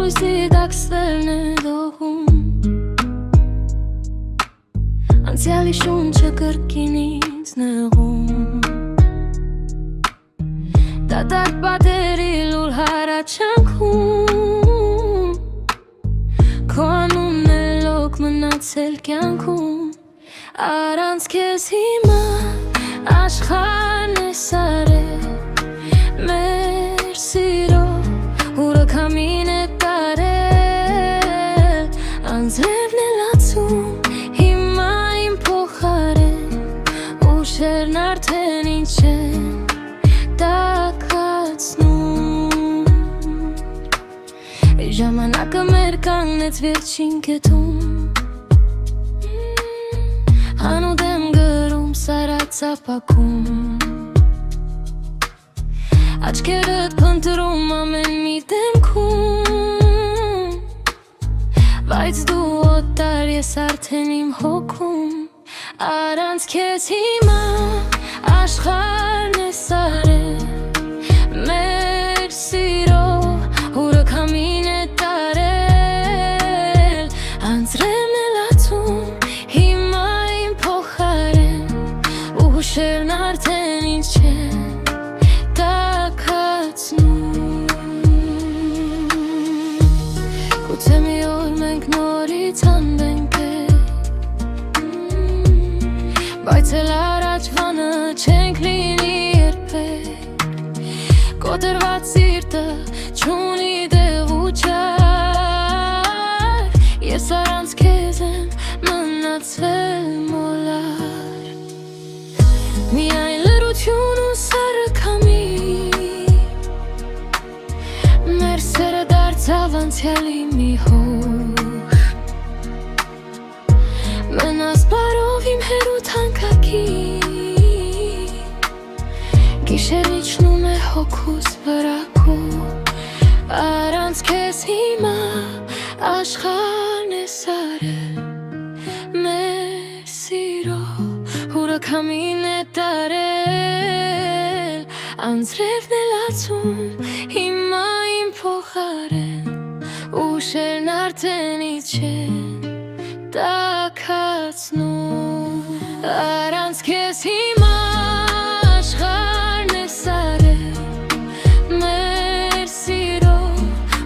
լույսի դաքսվելն է դողում Անցյալի շունչը կրկին ինձ նեղում Դատարկ պատերի լուր հարաճանքում Քո անունն է լոկ մնացել կյանքում Առանց քեզ հիմա աշխարհն է սարել Մեր սիրո հուրը քամին է տարել Անձրևն է լացում հիմա իմ փոխարեն Ուշերն արդեն ինչ են տաքացնում Ժամանակը մեր կանգնեց վերջին կետում Հանուդ եմ գրում սարածապակում Աչքերդ փնտրում ամեն մի դեմքում Բայց դու օտար ես արդեն իմ հոգում Առանց քեզ հիմա աշխարհն է սարել Մեր սիրո հուրը քամին է տարել Անձրևն է լացում հիմա իմ փոխարեն Ուշերն արդեն ինչ են տաքացնում Գուցե մի օր մենք նորից հանվենք Բայց էլ առաջվանը չենք լինի երբեք Կոտրված սիրտը չունի դև ու ճար Ես առանց քեզ եմ մնացել մոլար Միայն լրություն ու սառը քամին Մեր սերը դարձավ անցյալի մի հոր Մնաս բարով իմ հերութ հանքակին Գիշերն իջնում է հոգուս վրա քո Առանց քեզ հիմա աշխարհն է սարել Մեր սիրո հուրը քամին է տարել Անձրևն է լացում հիմա իմ փոխարեն Ուշերն արդեն ինչ են տաքացնում Առանց քեզ հիմա աշխարհն է սարել Մեր սիրո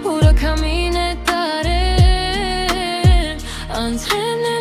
հուրը քամին է տարել Անձրևն է